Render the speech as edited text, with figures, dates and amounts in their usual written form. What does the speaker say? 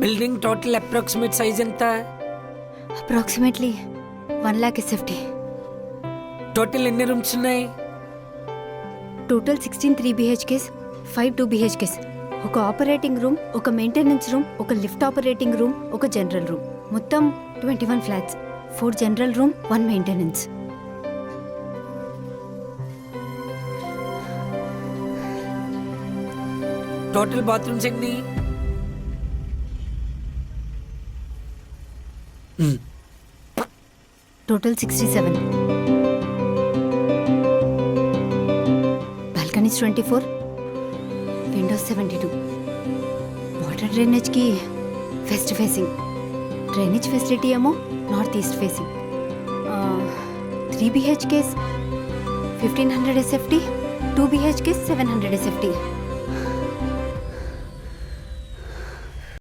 Building total approximate size ఎంత? Approximately 1 lakh SFT. Total ఎన్ని rooms ఉన్నాయి? Total 16 3 BHKs, 5 2 BHKs. ఒక ఆపరేటింగ్ రూమ్, ఒక మెయింటెనెన్స్ రూమ్, ఒక లిఫ్ట్ ఆపరేటింగ్ రూమ్, ఒక జనరల్ రూమ్. మొత్తం 21 flats. 4 general room, 1 maintenance. Total bathrooms ఎన్ని? టోటల్ 67. Balconies 24, windows 72. వాటర్ డ్రైనేజ్కి వెస్ట్ ఫేసింగ్. డ్రైనేజ్ ఫెసిలిటీ ఏమో north east facing. 3 BHKs 1500 SFT, 2 BHKs 700 SFT.